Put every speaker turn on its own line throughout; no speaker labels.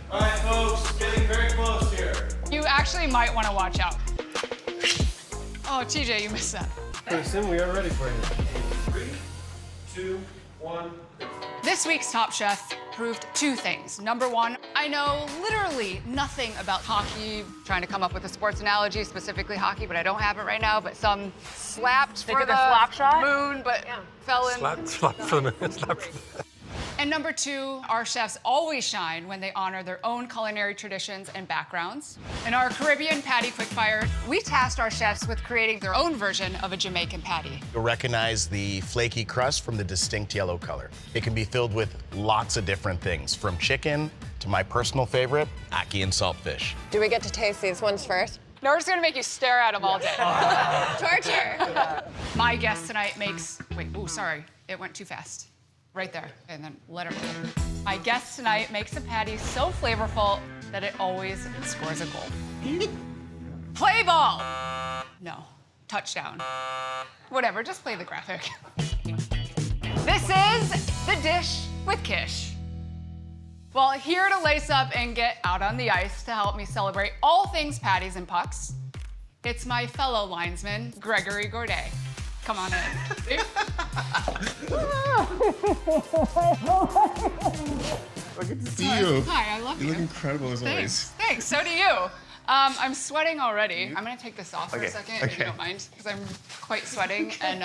All right, folks, getting very close here.
You actually might want to watch out. Oh, TJ, you missed that.
Kristen, we are ready for you. 3, 2, 1.
This week's Top Chef proved two things. Number one, I know literally nothing about hockey. Trying to come up with a sports analogy, specifically hockey, but I don't have it right now. But some slapped for the
slap shot?
moon, but fell in.
Slap for the slap for the.
And number two, our chefs always shine when they honor their own culinary traditions and backgrounds. In our Caribbean Patty Quickfire, we tasked our chefs with creating their own version of a Jamaican patty.
You'll recognize the flaky crust from the distinct yellow color. It can be filled with lots of different things, from chicken to my personal favorite, ackee and saltfish.
Do we get to taste these ones first?
No, we're just gonna make you stare at them all day.
Torture.
My guest tonight makes, wait, ooh, sorry, it went too fast. Right there, and then let it roll. My guest tonight makes a patty so flavorful that it always scores a goal. Play ball! No, touchdown. Whatever, just play the graphic. This is the Dish with Kish. Well, here to lace up and get out on the ice to help me celebrate all things patties and pucks, it's my fellow linesman, Gregory Gourdet. Come on in.
Good to see you.
Hi, I love you.
You look incredible as always.
Thanks, so do you. I'm sweating already. I'm gonna take this off for a second, if you don't mind, because I'm quite sweating, and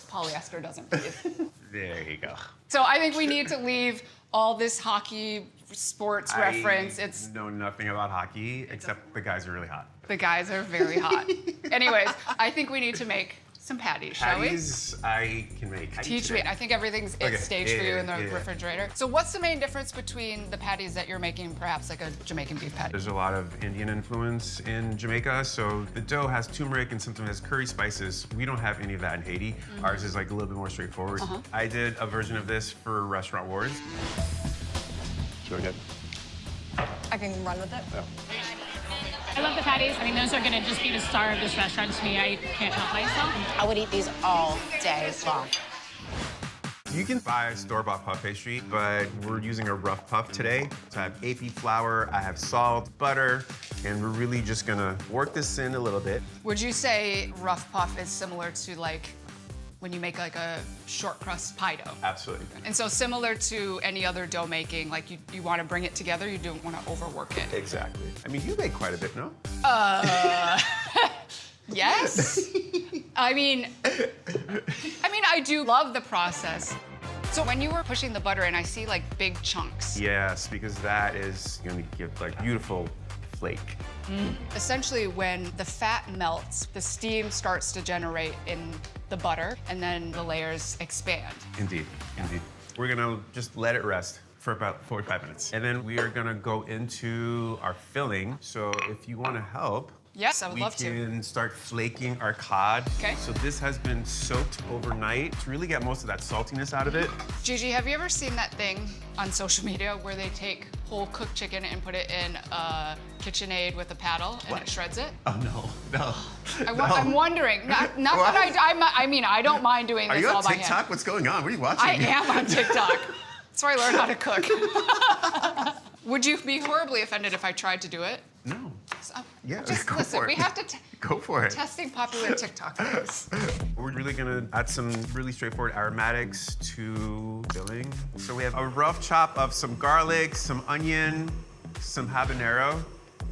polyester doesn't breathe.
There you go.
So I think we need to leave all this hockey sports reference.
I know nothing about hockey, except the guys are really hot.
The guys are very hot. Anyways, I think we need to make some patties, shall we?
Patties I can make.
Teach me. I think everything's staged for you in the refrigerator. So what's the main difference between the patties that you're making, perhaps like a Jamaican beef patty?
There's a lot of Indian influence in Jamaica, so the dough has turmeric and sometimes has curry spices. We don't have any of that in Haiti. Ours is like a little bit more straightforward. I did a version of this for Restaurant Wars. Go ahead.
I can run with it.
Oh.
I love the patties. I mean, those are gonna just be the star of this restaurant to me. I can't help myself.
I would eat these all day long.
You can buy store-bought puff pastry, but we're using a rough puff today. So I have AP flour, I have salt, butter, and we're really just gonna work this in a little bit.
Would you say rough puff is similar to like when you make like a short crust pie dough?
Absolutely.
And so similar to any other dough making, like you want to bring it together, you don't want to overwork it.
Exactly. I mean, you make quite a bit, no?
Yes. I mean, I do love the process. So when you were pushing the butter in, I see like big chunks.
Yes, because that is gonna give like beautiful flake.
Essentially, when the fat melts, the steam starts to generate in the butter, and then the layers expand.
Indeed, indeed. We're gonna just let it rest for about 45 minutes. And then we are gonna go into our filling. So if you wanna help,
Yes, I would love to.
we can start flaking our cod.
Okay.
So this has been soaked overnight to really get most of that saltiness out of it.
Gigi, have you ever seen that thing on social media where they take whole cooked chicken and put it in a KitchenAid with a paddle and it shreds it?
Oh, no.
I'm wondering, not that I mean, I don't mind doing this
Are you
all
on
by
TikTok?
hand.
What's going on? What are you watching?
I am on TikTok. That's where I learned how to cook. Would you be horribly offended if I tried to do it?
No. Yeah,
Just
go
listen,
for it.
we have to
Go for it.
testing popular TikToks.
We're really gonna add some really straightforward aromatics to filling. So we have a rough chop of some garlic, some onion, some habanero,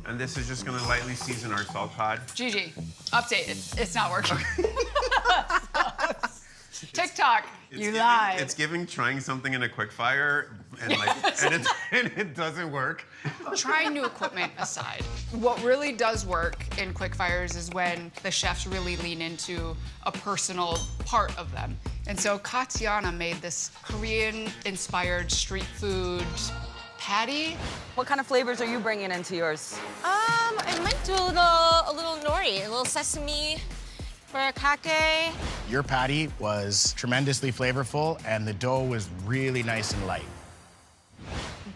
and this is just gonna lightly season our salt cod.
Gigi, update, it's not working. TikTok, you lied.
It's giving trying something in a quick fire and and it doesn't work.
Trying new equipment aside, what really does work in quick fires is when the chefs really lean into a personal part of them. And so Katiana made this Korean-inspired street food patty.
What kind of flavors are you bringing into yours?
I might do a little nori, a little sesame, burikake.
Your patty was tremendously flavorful, and the dough was really nice and light.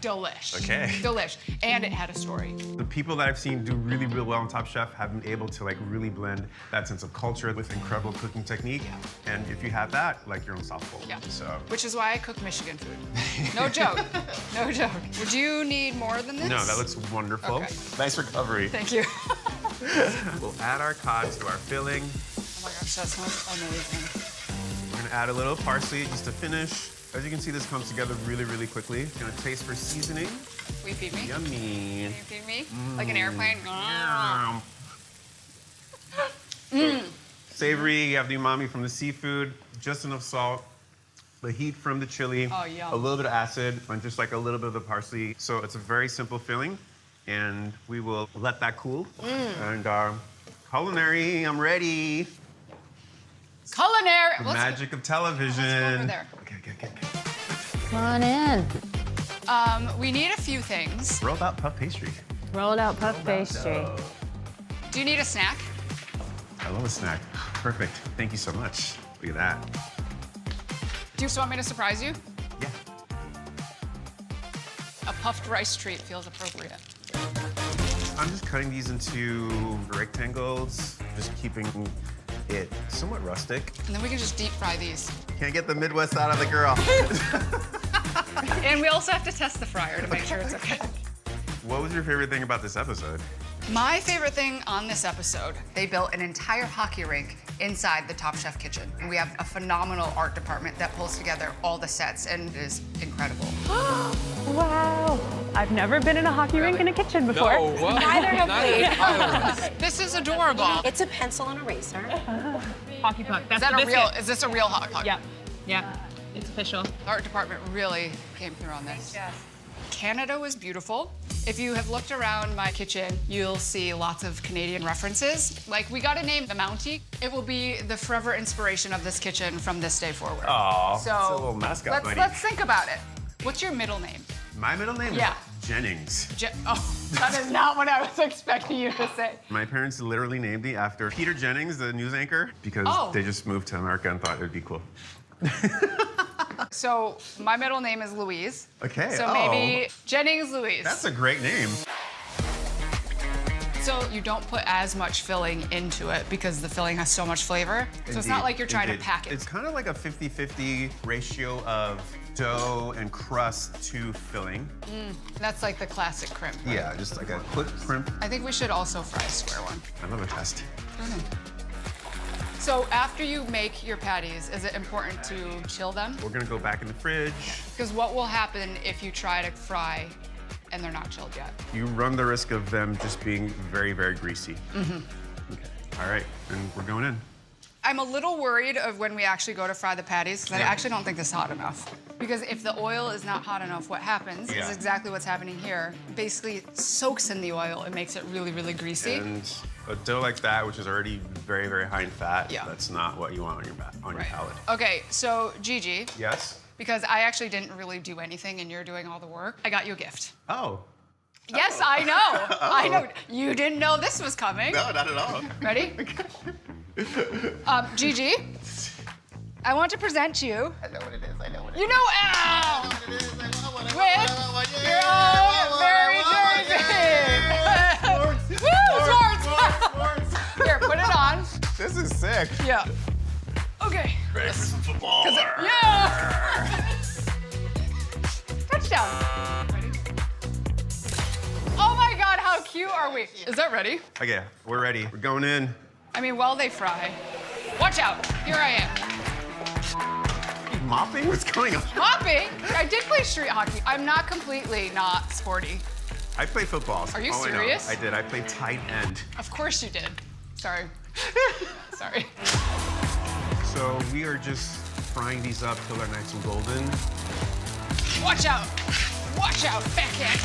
delish.
Okay.
Delish. And it had a story.
The people that I've seen do really, really well on Top Chef have been able to like really blend that sense of culture with incredible cooking technique.
Yeah.
And if you have that, like you're unstoppable.
Yeah.
So.
Which is why I cook Michigan food. No joke. No joke. Would you need more than this?
No, that looks wonderful.
Okay.
Nice recovery.
Thank you.
We'll add our cod to our filling.
Oh my gosh, that smells amazing.
We're gonna add a little parsley just to finish. As you can see, this comes together really, really quickly. Gonna taste for seasoning.
Will you feed me?
Yummy.
Can you feed me? Like an airplane?
Savory, you have the umami from the seafood, just enough salt, the heat from the chili,
Oh, yum.
a little bit of acid, and just like a little bit of the parsley. So it's a very simple filling, and we will let that cool. And culinary, I'm ready.
Culinary.
The
Let's
magic of television.
go over there.
Okay.
Come on in.
We need a few things.
Rolled out puff pastry.
Rolled out puff pastry.
Do you need a snack?
I love a snack. Perfect. Thank you so much. Look at that.
Do you just want me to surprise you?
Yeah.
A puffed rice treat feels appropriate.
I'm just cutting these into rectangles, just keeping it somewhat rustic.
And then we can just deep fry these.
Can't get the Midwest out of the girl.
And we also have to test the fryer to make sure it's okay.
What was your favorite thing about this episode?
My favorite thing on this episode, they built an entire hockey rink inside the Top Chef kitchen. We have a phenomenal art department that pulls together all the sets and it is incredible.
Wow. I've never been in a hockey rink in a kitchen before.
No, what?
Neither have we.
This is adorable.
It's a pencil and eraser.
Hockey puck. That's
Is that
the
a real,
biscuit.
is this a real hot puck?
Yep. Yeah. It's official.
The art department really came through on this.
Yes.
Canada was beautiful. If you have looked around my kitchen, you'll see lots of Canadian references. Like, we gotta name the Mountie. It will be the forever inspiration of this kitchen from this day forward.
Aw,
So
it's a little mascot buddy.
let's think about it. What's your middle name?
My middle name
Yeah.
is Jennings.
Oh, that is not what I was expecting you to say.
My parents literally named me after Peter Jennings, the news anchor, because
Oh.
they just moved to America and thought it would be cool.
So my middle name is Louise.
Okay,
So maybe Jennings Louise.
That's a great name.
So you don't put as much filling into it because the filling has so much flavor. So it's not like you're trying to pack it.
It's kind of like a 50-50 ratio of dough and crust to filling.
That's like the classic crimp.
Yeah, just like a quick crimp.
I think we should also fry a square one.
I love a test.
So after you make your patties, is it important to chill them?
We're gonna go back in the fridge.
Because what will happen if you try to fry and they're not chilled yet?
You run the risk of them just being very, very greasy. Okay. All right, and we're going in.
I'm a little worried of when we actually go to fry the patties, because I actually don't think this is hot enough. Because if the oil is not hot enough, what happens is exactly what's happening here. Basically, it soaks in the oil and makes it really, really greasy.
And a dough like that, which is already very, very high in fat,
Yeah.
that's not what you want on your your palate.
Okay, so Gigi,
Yes?
because I actually didn't really do anything and you're doing all the work, I got you a gift.
Oh.
Yes, I know. I know. You didn't know this was coming.
No, not at all.
Ready? Gigi, I want to present you.
I know what it is. I know what it is.
You know,
I know what it is.
with your own very jersey. Woo, sports! Here, put it on.
This is sick.
Yeah. Okay.
Ready for some football?
Yeah. Touchdown. Ready? Oh my God, how cute are we? Is that ready?
Okay, we're ready. We're going in.
I mean, while they fry. Watch out. Here I am.
Mopping? What's going on?
Mopping? I did play street hockey. I'm not completely not sporty.
I play football.
Are you
Oh,
serious?
I did. I played tight end.
Of course you did. Sorry. Sorry.
So we are just frying these up till they're nice and golden.
Watch out. Watch out. Backhand.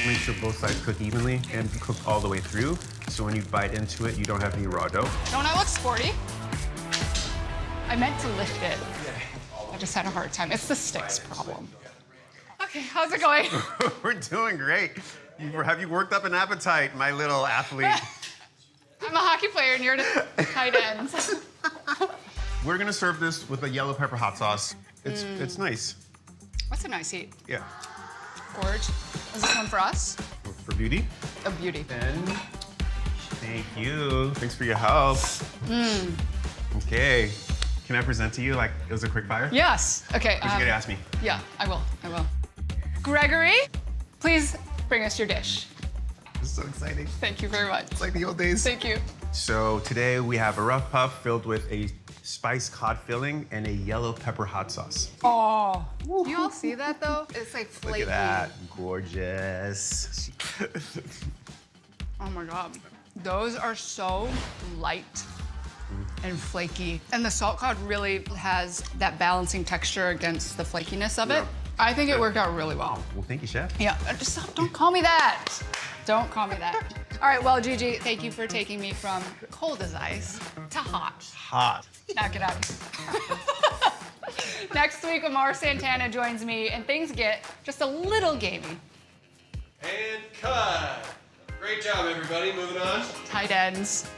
Make sure both sides cook evenly and be cooked all the way through. So when you bite into it, you don't have any raw dough.
Don't I look sporty? I meant to lift it. I just had a hard time. It's the sticks problem. Okay, how's it going?
We're doing great. Have you worked up an appetite, my little athlete?
I'm a hockey player and you're a tight end.
We're gonna serve this with a yellow pepper hot sauce. It's nice.
What's a nice heat?
Yeah.
Gorge. Is this one for us?
For beauty?
A beauty.
And thank you. Thanks for your help. Okay. Can I present to you like it was a quick fire?
Yes. Okay.
But you gotta ask me.
Yeah, I will. Gregory, please bring us your dish.
This is so exciting.
Thank you very much.
It's like the old days.
Thank you.
So today we have a rough puff filled with a spiced cod filling and a yellow pepper hot sauce.
Oh. Do you all see that though? It's like flaky.
Look at that. Gorgeous.
Oh my God. Those are so light and flaky. And the salt cod really has that balancing texture against the flakiness of it.
Yeah.
I think it worked out really well.
Well, thank you, chef.
Yeah, just stop, don't call me that. Don't call me that. All right, well, Gigi, thank you for taking me from cold as ice to hot.
Hot.
Now get out of here. Next week, Amar Santana joins me and things get just a little gamey.
And cut. Great job, everybody. Moving on.
Tight ends.